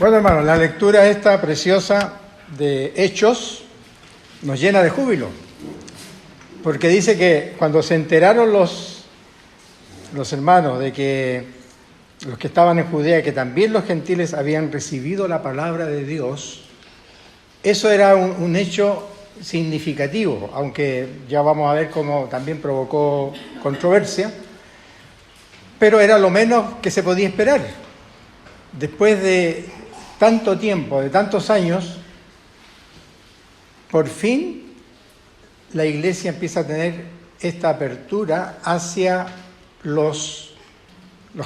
Bueno, hermanos, la lectura esta preciosa de Hechos nos llena de júbilo, porque dice que cuando se enteraron los hermanos de que los que estaban en Judea, que también los gentiles habían recibido la palabra de Dios, eso era un hecho significativo, aunque ya vamos a ver cómo también provocó controversia, pero era lo menos que se podía esperar. Después de tanto tiempo, de tantos años, por fin la Iglesia empieza a tener esta apertura hacia los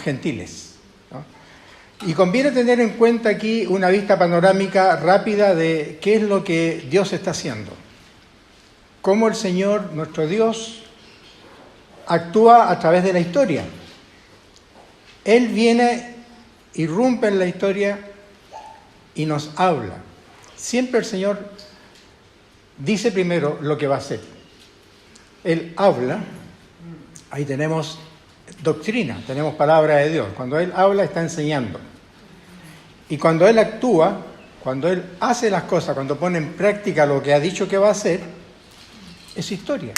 gentiles, ¿no? Y conviene tener en cuenta aquí una vista panorámica rápida de qué es lo que Dios está haciendo. Cómo el Señor, nuestro Dios, actúa a través de la historia. Él viene, irrumpe en la historia y nos habla. Siempre el Señor dice primero lo que va a hacer. Él habla, ahí tenemos doctrina, tenemos palabra de Dios. Cuando Él habla está enseñando. Y cuando Él actúa, cuando Él hace las cosas, cuando pone en práctica lo que ha dicho que va a hacer, es historia.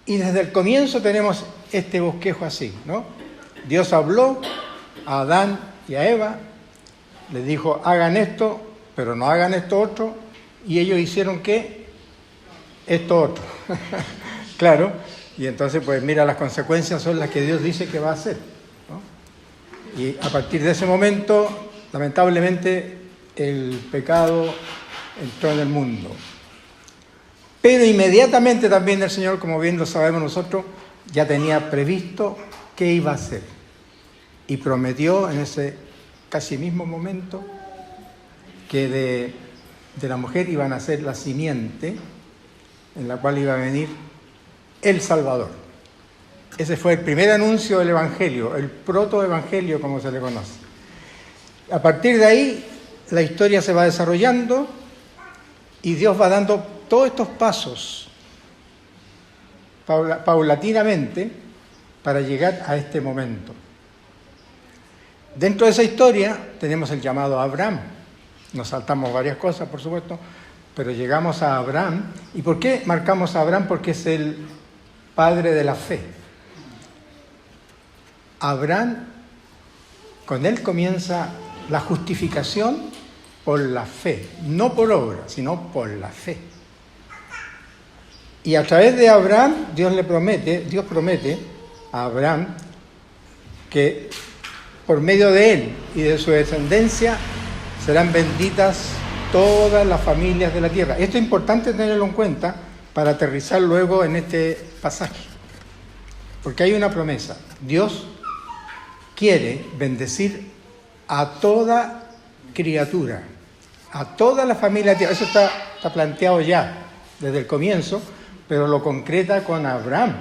Y desde el comienzo tenemos este bosquejo así, ¿no? Dios habló a Adán y a Eva, les dijo, hagan esto, pero no hagan esto otro, y ellos hicieron ¿qué? Esto otro. Claro, y entonces pues mira, las consecuencias son las que Dios dice que va a hacer, ¿no? Y a partir de ese momento, lamentablemente, el pecado entró en el mundo. Pero inmediatamente también el Señor, como bien lo sabemos nosotros, ya tenía previsto qué iba a hacer. Y prometió en ese casi mismo momento que de la mujer iba a nacer la simiente en la cual iba a venir el Salvador. Ese fue el primer anuncio del Evangelio, el protoevangelio como se le conoce. A partir de ahí la historia se va desarrollando y Dios va dando todos estos pasos paulatinamente para llegar a este momento. Dentro de esa historia tenemos el llamado a Abraham. Nos saltamos varias cosas, por supuesto, pero llegamos a Abraham. ¿Y por qué marcamos a Abraham? Porque es el padre de la fe. Abraham, con él comienza la justificación por la fe, no por obra, sino por la fe. Y a través de Abraham, Dios promete a Abraham que por medio de él y de su descendencia serán benditas todas las familias de la tierra. Esto es importante tenerlo en cuenta para aterrizar luego en este pasaje. Porque hay una promesa. Dios quiere bendecir a toda criatura, a toda la familia de la tierra. Eso está planteado ya desde el comienzo, pero lo concreta con Abraham.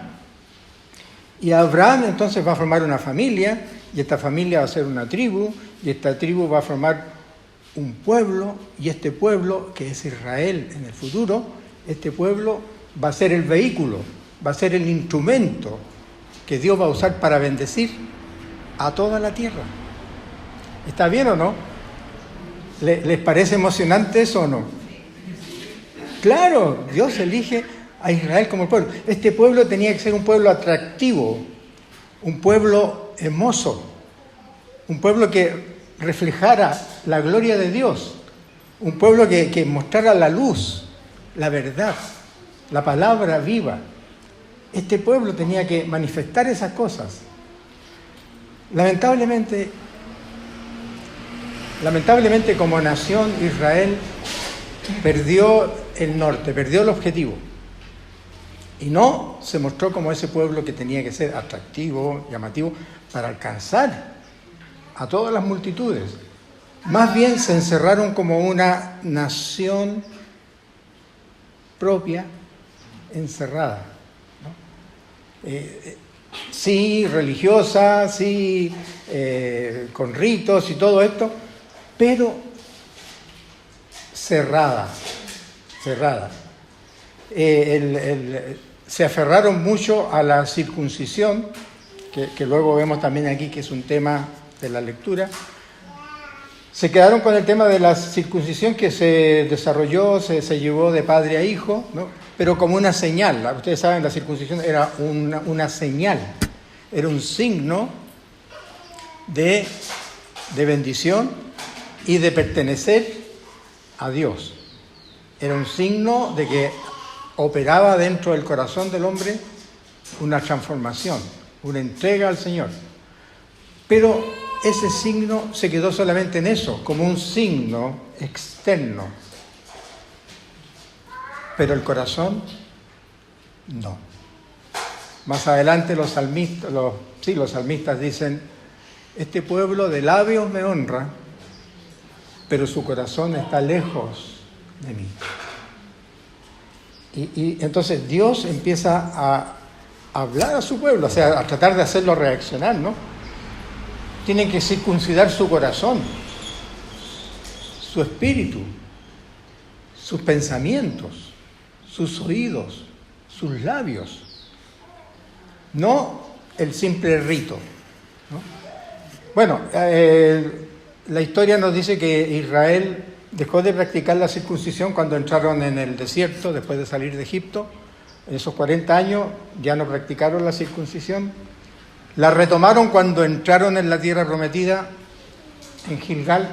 Y Abraham entonces va a formar una familia, y esta familia va a ser una tribu, y esta tribu va a formar un pueblo, y este pueblo, que es Israel en el futuro, este pueblo va a ser el vehículo, va a ser el instrumento que Dios va a usar para bendecir a toda la tierra. ¿Está bien o no? ¿Les parece emocionante eso o no? Claro, Dios elige a Israel como el pueblo. Este pueblo tenía que ser un pueblo atractivo, un pueblo hermoso, un pueblo que reflejara la gloria de Dios, un pueblo que mostrara la luz, la verdad, la palabra viva. Este pueblo tenía que manifestar esas cosas. Lamentablemente como nación, Israel perdió el norte, perdió el objetivo. Y no se mostró como ese pueblo que tenía que ser atractivo, llamativo, para alcanzar a todas las multitudes. Más bien se encerraron como una nación propia, encerrada, ¿no? Sí, religiosa, sí, con ritos y todo esto, pero cerrada. Se aferraron mucho a la circuncisión, que luego vemos también aquí que es un tema de la lectura, Se quedaron con el tema de la circuncisión que se desarrolló, se llevó de padre a hijo, ¿no? Pero como una señal. Ustedes saben, la circuncisión era una señal, era un signo de bendición y de pertenecer a Dios. Era un signo de que operaba dentro del corazón del hombre una transformación, una entrega al Señor. Pero ese signo se quedó solamente en eso, como un signo externo. Pero el corazón, no. Más adelante los salmistas dicen, este pueblo de labios me honra, pero su corazón está lejos de mí. Y entonces Dios empieza a hablar a su pueblo, o sea, a tratar de hacerlo reaccionar, ¿no? Tienen que circuncidar su corazón, su espíritu, sus pensamientos, sus oídos, sus labios. No el simple rito, ¿no? Bueno, la historia nos dice que Israel dejó de practicar la circuncisión cuando entraron en el desierto, después de salir de Egipto. En esos 40 años ya no practicaron la circuncisión. La retomaron cuando entraron en la tierra prometida, en Gilgal,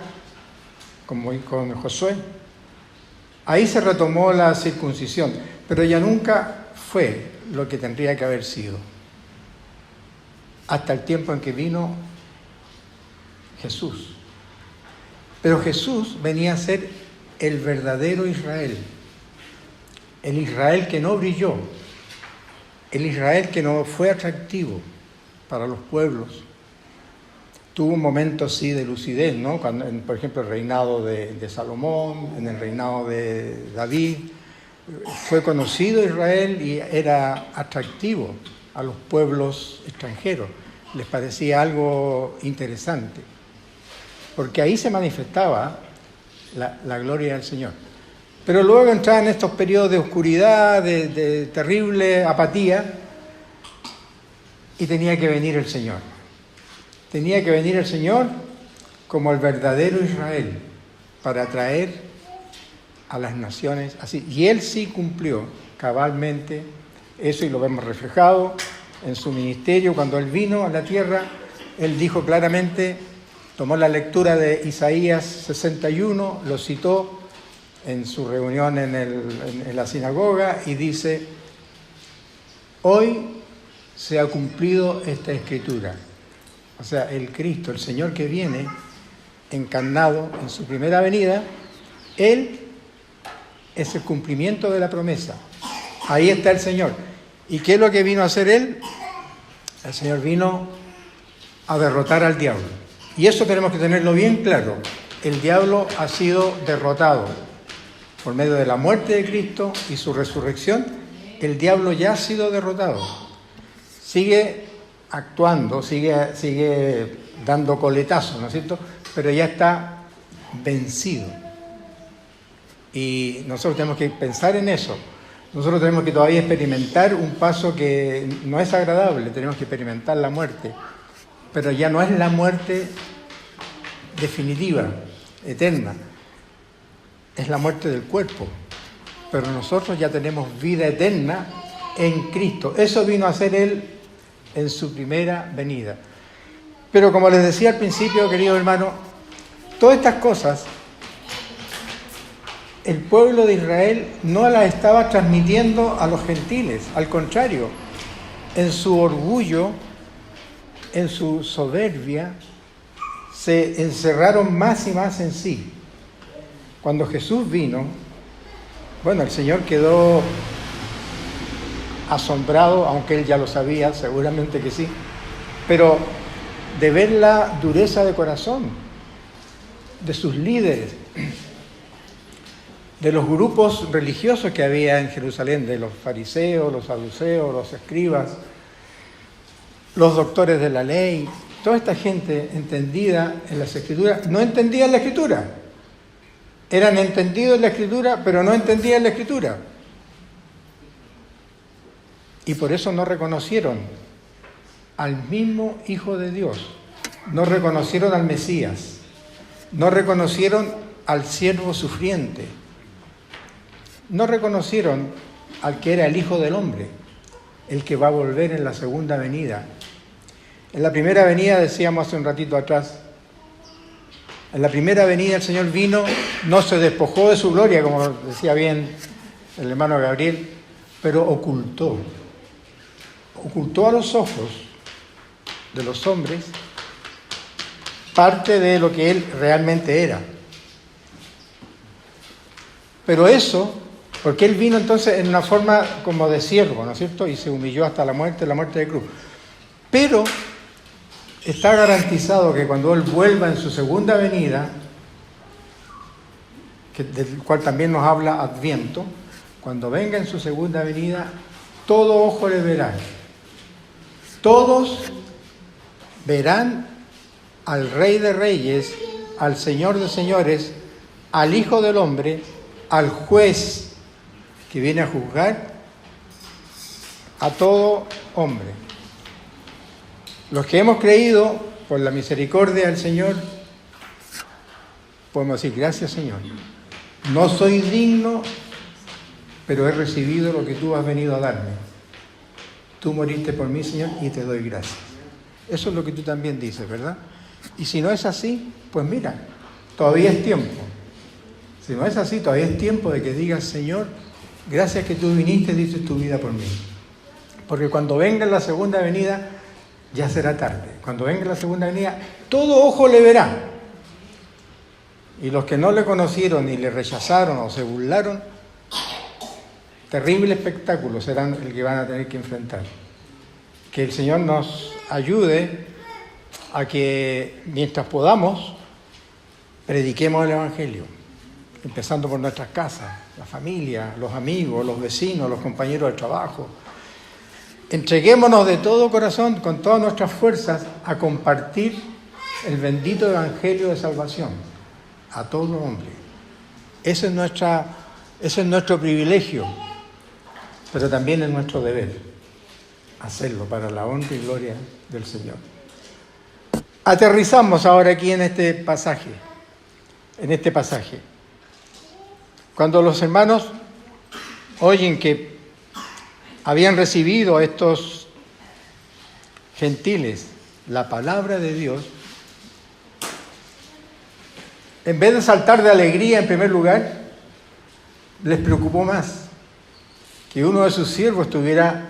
como con Josué. Ahí se retomó la circuncisión, pero ya nunca fue lo que tendría que haber sido. Hasta el tiempo en que vino Jesús. Pero Jesús venía a ser el verdadero Israel. El Israel que no brilló. El Israel que no fue atractivo para los pueblos. Tuvo un momento sí de lucidez, ¿no? Cuando, por ejemplo, el reinado de Salomón, en el reinado de David, fue conocido Israel y era atractivo a los pueblos extranjeros. Les parecía algo interesante, porque ahí se manifestaba la gloria del Señor. Pero luego entraban estos periodos de oscuridad, de terrible apatía, y tenía que venir el Señor. Tenía que venir el Señor como el verdadero Israel para traer a las naciones así. Y Él sí cumplió cabalmente eso y lo vemos reflejado en su ministerio. Cuando Él vino a la tierra, Él dijo claramente, tomó la lectura de Isaías 61, lo citó en su reunión en la sinagoga y dice, hoy se ha cumplido esta escritura. O sea, el Cristo, el Señor que viene, encarnado en su primera venida, Él es el cumplimiento de la promesa. Ahí está el Señor. ¿Y qué es lo que vino a hacer Él? El Señor vino a derrotar al diablo. Y eso tenemos que tenerlo bien claro. El diablo ha sido derrotado por medio de la muerte de Cristo y su resurrección. El diablo ya ha sido derrotado. Sigue actuando, sigue dando coletazos, ¿no es cierto? Pero ya está vencido. Y nosotros tenemos que pensar en eso. Nosotros tenemos que todavía experimentar un paso que no es agradable, tenemos que experimentar la muerte. Pero ya no es la muerte definitiva, eterna. Es la muerte del cuerpo. Pero nosotros ya tenemos vida eterna en Cristo. Eso vino a hacer Él en su primera venida. Pero como les decía al principio, querido hermano, todas estas cosas el pueblo de Israel no las estaba transmitiendo a los gentiles. Al contrario, en su orgullo, en su soberbia, se encerraron más y más en sí. Cuando Jesús vino, bueno, el Señor quedó asombrado, aunque Él ya lo sabía, seguramente que sí, pero de ver la dureza de corazón de sus líderes, de los grupos religiosos que había en Jerusalén, de los fariseos, los saduceos, los escribas, los doctores de la ley, toda esta gente entendida en las Escrituras, no entendían la Escritura. Eran entendidos en la Escritura, pero no entendían la Escritura. Y por eso no reconocieron al mismo Hijo de Dios, no reconocieron al Mesías. no reconocieron al siervo sufriente, no reconocieron al que era el Hijo del Hombre, el que va a volver en la segunda venida. En la primera venida, decíamos hace un ratito atrás, en la primera venida el Señor vino, no se despojó de su gloria, como decía bien el hermano Gabriel, pero ocultó a los ojos de los hombres parte de lo que Él realmente era. Pero eso, porque Él vino entonces en una forma como de siervo, ¿no es cierto? Y se humilló hasta la muerte de cruz. Pero está garantizado que cuando Él vuelva en su segunda venida, del cual también nos habla Adviento, cuando venga en su segunda venida, todo ojo le verá. Todos verán al Rey de Reyes, al Señor de Señores, al Hijo del Hombre, al Juez que viene a juzgar a todo hombre. Los que hemos creído por la misericordia del Señor, podemos decir, gracias Señor. No soy digno, pero he recibido lo que tú has venido a darme. Tú moriste por mí, Señor, y te doy gracias. Eso es lo que tú también dices, ¿verdad? Y si no es así, pues mira, todavía es tiempo. Si no es así, todavía es tiempo de que digas, Señor, gracias que tú viniste y diste tu vida por mí. Porque cuando venga la segunda venida, ya será tarde. Cuando venga la segunda venida, todo ojo le verá. Y los que no le conocieron y le rechazaron o se burlaron, terrible espectáculo serán el que van a tener que enfrentar. Que el Señor nos ayude a que mientras podamos, prediquemos el Evangelio, empezando por nuestras casas, la familia, los amigos, los vecinos, los compañeros de trabajo. Entreguémonos de todo corazón, con todas nuestras fuerzas, a compartir el bendito Evangelio de salvación a todo hombre. Ese es nuestro privilegio, pero también es nuestro deber hacerlo para la honra y gloria del Señor. Aterrizamos ahora aquí en este pasaje. Cuando los hermanos oyen que habían recibido a estos gentiles la palabra de Dios, en vez de saltar de alegría en primer lugar, les preocupó más que uno de sus siervos estuviera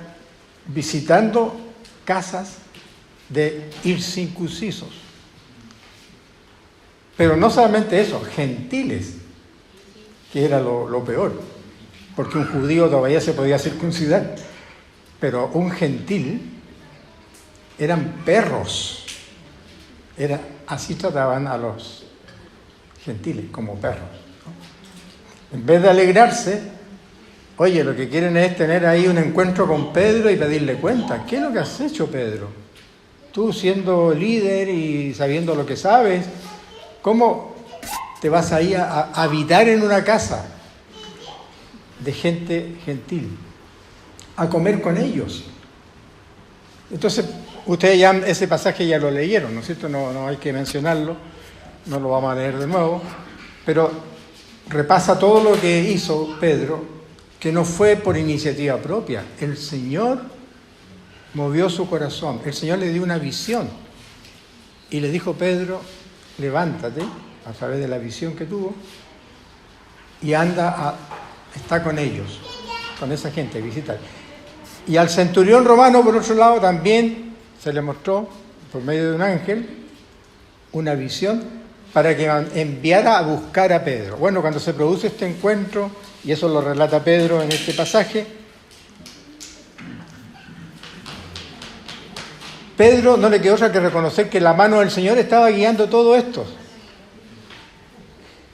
visitando casas de incircuncisos. Pero no solamente eso, gentiles, que era lo peor, porque un judío todavía se podía circuncidar, pero un gentil eran perros. Así trataban a los gentiles, como perros, ¿no? En vez de alegrarse, oye, lo que quieren es tener ahí un encuentro con Pedro y pedirle cuenta. ¿Qué es lo que has hecho, Pedro? Tú siendo líder y sabiendo lo que sabes, ¿cómo te vas ahí a habitar en una casa de gente gentil, a comer con ellos? Entonces, ustedes ya ese pasaje ya lo leyeron, ¿no es cierto? No hay que mencionarlo, no lo vamos a leer de nuevo, pero repasa todo lo que hizo Pedro, que no fue por iniciativa propia. El Señor movió su corazón, el Señor le dio una visión y le dijo, Pedro, levántate a través de la visión que tuvo y está con ellos, con esa gente, a visitar. Y al centurión romano, por otro lado, también se le mostró, por medio de un ángel, una visión para que enviara a buscar a Pedro. Bueno, cuando se produce este encuentro, y eso lo relata Pedro en este pasaje, Pedro no le quedó otra que reconocer que la mano del Señor estaba guiando todo esto.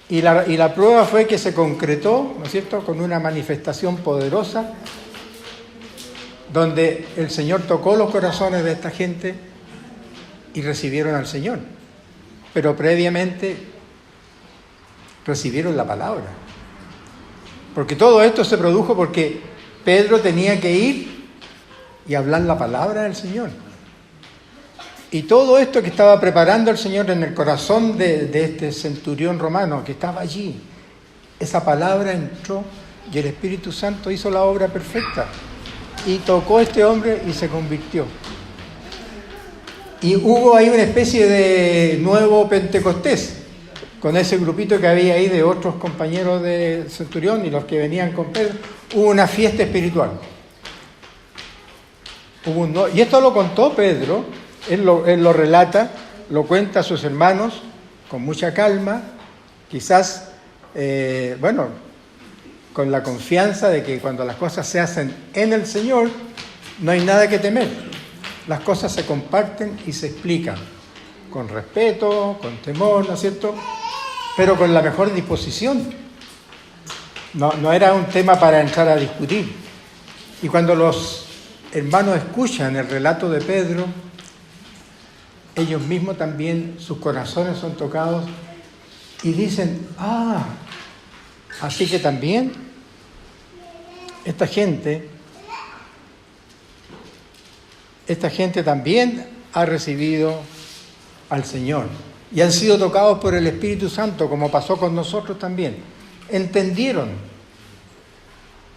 Y la prueba fue que se concretó, ¿no es cierto?, con una manifestación poderosa, donde el Señor tocó los corazones de esta gente y recibieron al Señor. Pero previamente recibieron la palabra. Porque todo esto se produjo porque Pedro tenía que ir y hablar la palabra del Señor. Y todo esto que estaba preparando el Señor en el corazón de este centurión romano que estaba allí, esa palabra entró y el Espíritu Santo hizo la obra perfecta. Y tocó a este hombre y se convirtió. Y hubo ahí una especie de nuevo Pentecostés, con ese grupito que había ahí de otros compañeros de centurión y los que venían con Pedro. Hubo una fiesta espiritual. Y esto lo contó Pedro, él lo relata, lo cuenta a sus hermanos con mucha calma, quizás, con la confianza de que cuando las cosas se hacen en el Señor, no hay nada que temer. Las cosas se comparten y se explican, con respeto, con temor, ¿no es cierto?, pero con la mejor disposición. No era un tema para entrar a discutir. Y cuando los hermanos escuchan el relato de Pedro, ellos mismos también, sus corazones son tocados y dicen, así que también esta gente también ha recibido al Señor y han sido tocados por el Espíritu Santo, como pasó con nosotros también. Entendieron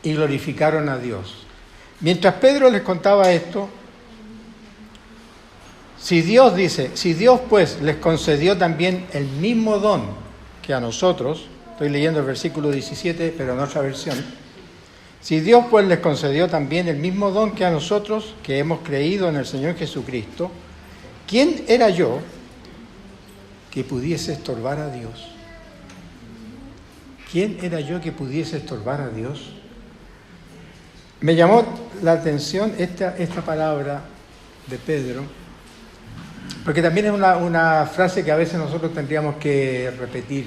y glorificaron a Dios. Mientras Pedro les contaba esto, si Dios pues les concedió también el mismo don que a nosotros, estoy leyendo el versículo 17, pero en otra versión, si Dios pues les concedió también el mismo don que a nosotros, que hemos creído en el Señor Jesucristo, ¿quién era yo que pudiese estorbar a Dios? ¿Quién era yo que pudiese estorbar a Dios? Me llamó la atención esta palabra de Pedro, porque también es una frase que a veces nosotros tendríamos que repetir.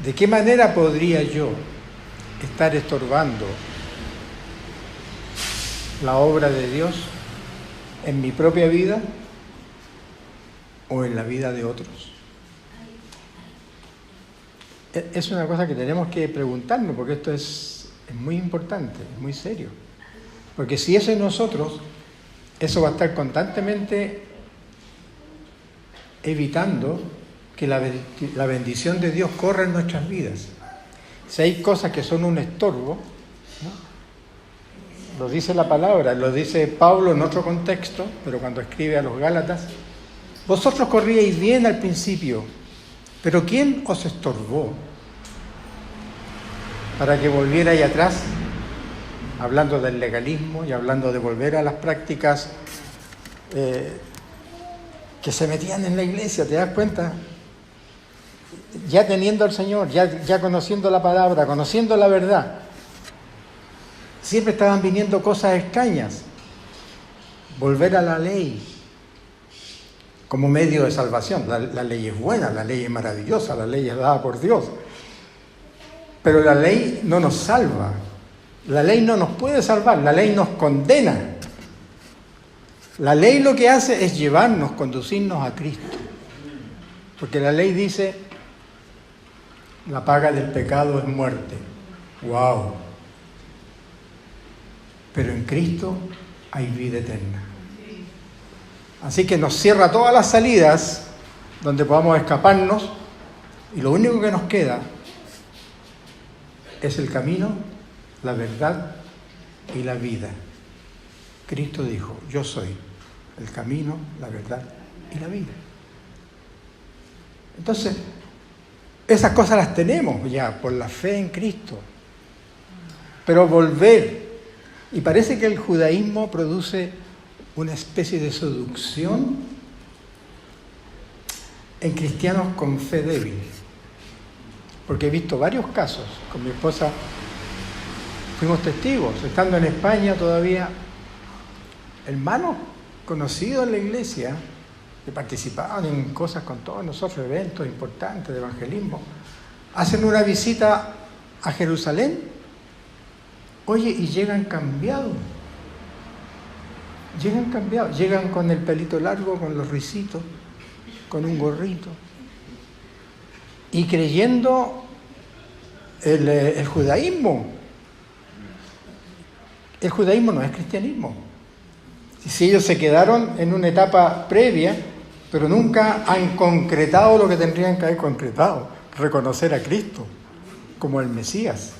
¿De qué manera podría yo estar estorbando la obra de Dios en mi propia vida o en la vida de otros? Es una cosa que tenemos que preguntarnos, porque esto es muy importante, es muy serio. Porque si eso es nosotros, eso va a estar constantemente evitando que la bendición de Dios corra en nuestras vidas. Si hay cosas que son un estorbo, ¿no?, lo dice la palabra, lo dice Pablo en otro contexto, pero cuando escribe a los Gálatas, vosotros corríais bien al principio, pero ¿quién os estorbó para que volvierais atrás? Hablando del legalismo y hablando de volver a las prácticas que se metían en la iglesia, ¿te das cuenta? Ya teniendo al Señor, ya conociendo la palabra, conociendo la verdad, siempre estaban viniendo cosas extrañas. Volver a la ley como medio de salvación. La ley es buena, la ley es maravillosa, la ley es dada por Dios. Pero la ley no nos salva. La ley no nos puede salvar, la ley nos condena. La ley lo que hace es llevarnos, conducirnos a Cristo. Porque la ley dice, la paga del pecado es muerte. ¡Wow! Pero en Cristo hay vida eterna. Así que nos cierra todas las salidas donde podamos escaparnos y lo único que nos queda es el camino, la verdad y la vida. Cristo dijo, yo soy el camino, la verdad y la vida. Entonces, esas cosas las tenemos ya por la fe en Cristo. Pero volver, y parece que el judaísmo produce una especie de seducción en cristianos con fe débil. Porque he visto varios casos, con mi esposa fuimos testigos, estando en España todavía, hermanos conocidos en la iglesia, que participaban en cosas con todos nosotros, eventos importantes de evangelismo, hacen una visita a Jerusalén, oye, y llegan cambiados, llegan con el pelito largo, con los risitos, con un gorrito, y creyendo el judaísmo. El judaísmo no es cristianismo. Si ellos se quedaron en una etapa previa, pero nunca han concretado lo que tendrían que haber concretado, reconocer a Cristo como el Mesías,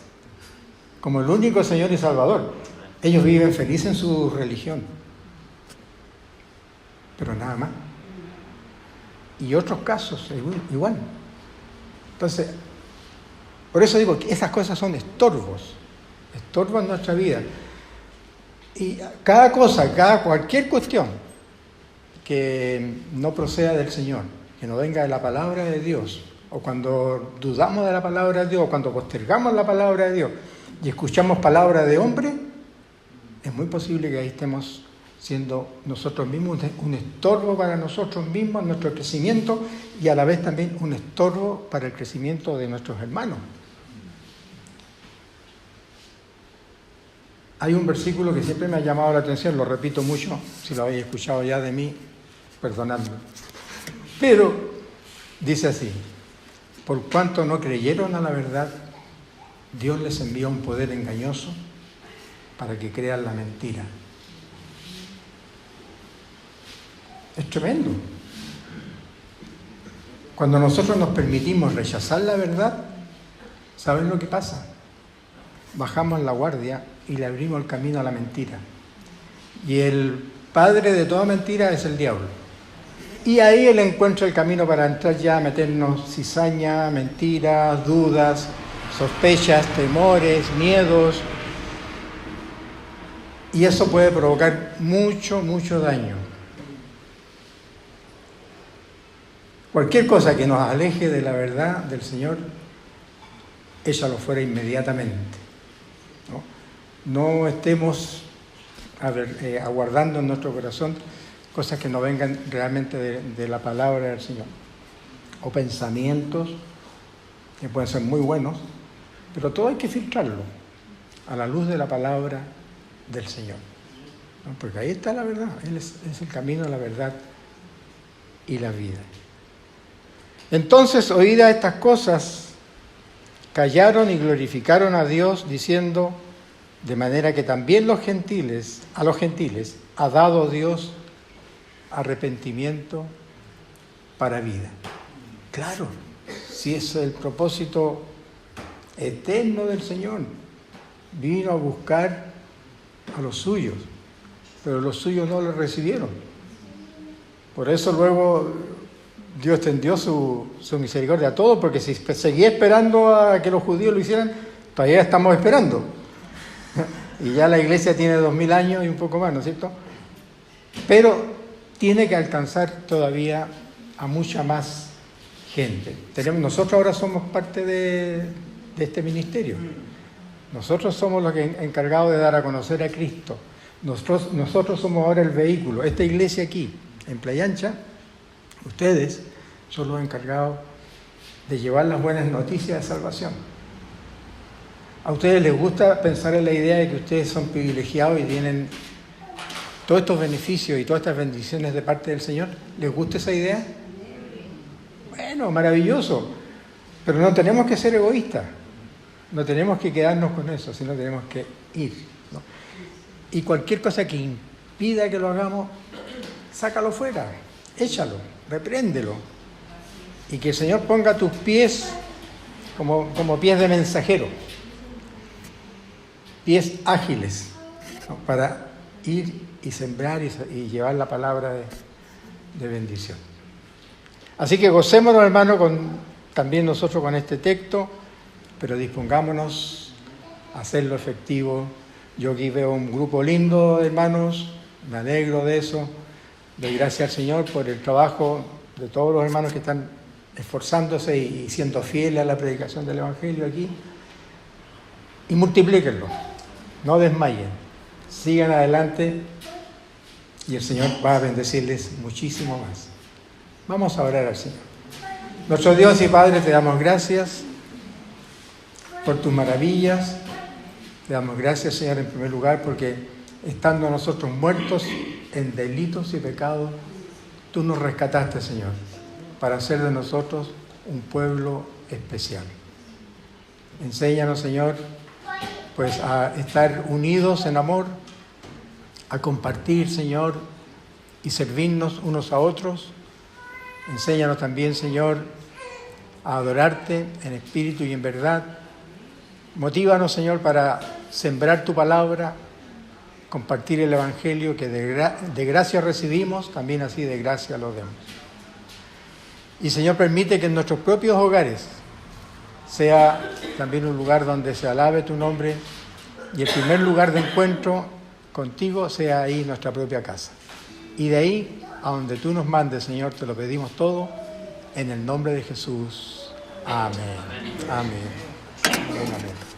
como el único Señor y Salvador. Ellos viven felices en su religión, pero nada más. Y otros casos igual. Entonces, por eso digo que esas cosas son estorbos en nuestra vida. Y cualquier cuestión que no proceda del Señor, que no venga de la palabra de Dios, o cuando dudamos de la palabra de Dios, o cuando postergamos la palabra de Dios y escuchamos palabra de hombre, es muy posible que ahí estemos siendo nosotros mismos un estorbo para nosotros mismos, nuestro crecimiento, y a la vez también un estorbo para el crecimiento de nuestros hermanos. Hay un versículo que siempre me ha llamado la atención, lo repito mucho, si lo habéis escuchado ya de mí, perdonadme. Pero dice así: por cuanto no creyeron a la verdad, Dios les envía un poder engañoso para que crean la mentira. Es tremendo. Cuando nosotros nos permitimos rechazar la verdad, ¿saben lo que pasa? Bajamos la guardia y le abrimos el camino a la mentira. Y el padre de toda mentira es el diablo. Y ahí él encuentra el camino para entrar ya a meternos cizaña, mentiras, dudas, sospechas, temores, miedos. Y eso puede provocar mucho, mucho daño. Cualquier cosa que nos aleje de la verdad del Señor, échalo fuera inmediatamente. No estemos aguardando en nuestro corazón cosas que no vengan realmente de la palabra del Señor. O pensamientos que pueden ser muy buenos, pero todo hay que filtrarlo a la luz de la palabra del Señor. ¿No? Porque ahí está la verdad. Él es el camino, la verdad y la vida. Entonces, oídas estas cosas, callaron y glorificaron a Dios, diciendo: de manera que también a los gentiles ha dado Dios arrepentimiento para vida. Claro, si es el propósito eterno del Señor. Vino a buscar a los suyos, pero los suyos no lo recibieron. Por eso luego Dios extendió su misericordia a todos, porque si seguía esperando a que los judíos lo hicieran, todavía estamos esperando. Y ya la iglesia tiene 2000 años y un poco más, ¿no es cierto? Pero tiene que alcanzar todavía a mucha más gente. Nosotros ahora somos parte de este ministerio. Nosotros somos los encargados de dar a conocer a Cristo. Nosotros somos ahora el vehículo. Esta iglesia aquí, en Playa Ancha, ustedes son los encargados de llevar las buenas noticias de salvación. ¿A ustedes les gusta pensar en la idea de que ustedes son privilegiados y tienen todos estos beneficios y todas estas bendiciones de parte del Señor? ¿Les gusta esa idea? Bueno, maravilloso. Pero no tenemos que ser egoístas. No tenemos que quedarnos con eso, sino tenemos que ir, ¿no? Y cualquier cosa que impida que lo hagamos, sácalo fuera, échalo, repréndelo. Y que el Señor ponga tus pies como pies de mensajero. Pies ágiles, ¿no? Para ir y sembrar y llevar la palabra de bendición. Así que gocémonos, hermanos, también nosotros con este texto, pero dispongámonos a hacerlo efectivo. Yo aquí veo un grupo lindo de hermanos, me alegro de eso. Doy gracias al Señor por el trabajo de todos los hermanos que están esforzándose y siendo fieles a la predicación del Evangelio aquí. Y multiplíquenlo. No desmayen, sigan adelante y el Señor va a bendecirles muchísimo más. Vamos a orar al Señor. Nuestro Dios y Padre, te damos gracias por tus maravillas. Te damos gracias, Señor, en primer lugar, porque estando nosotros muertos en delitos y pecados, tú nos rescataste, Señor, para hacer de nosotros un pueblo especial. Enséñanos, Señor, pues a estar unidos en amor, a compartir, Señor, y servirnos unos a otros. Enséñanos también, Señor, a adorarte en espíritu y en verdad. Motívanos, Señor, para sembrar tu palabra, compartir el Evangelio que de gracia recibimos, también así de gracia lo demos. Y, Señor, permite que en nuestros propios hogares sea también un lugar donde se alabe tu nombre y el primer lugar de encuentro contigo sea ahí nuestra propia casa. Y de ahí, a donde tú nos mandes, Señor, te lo pedimos todo en el nombre de Jesús. Amén. Amén. Amén.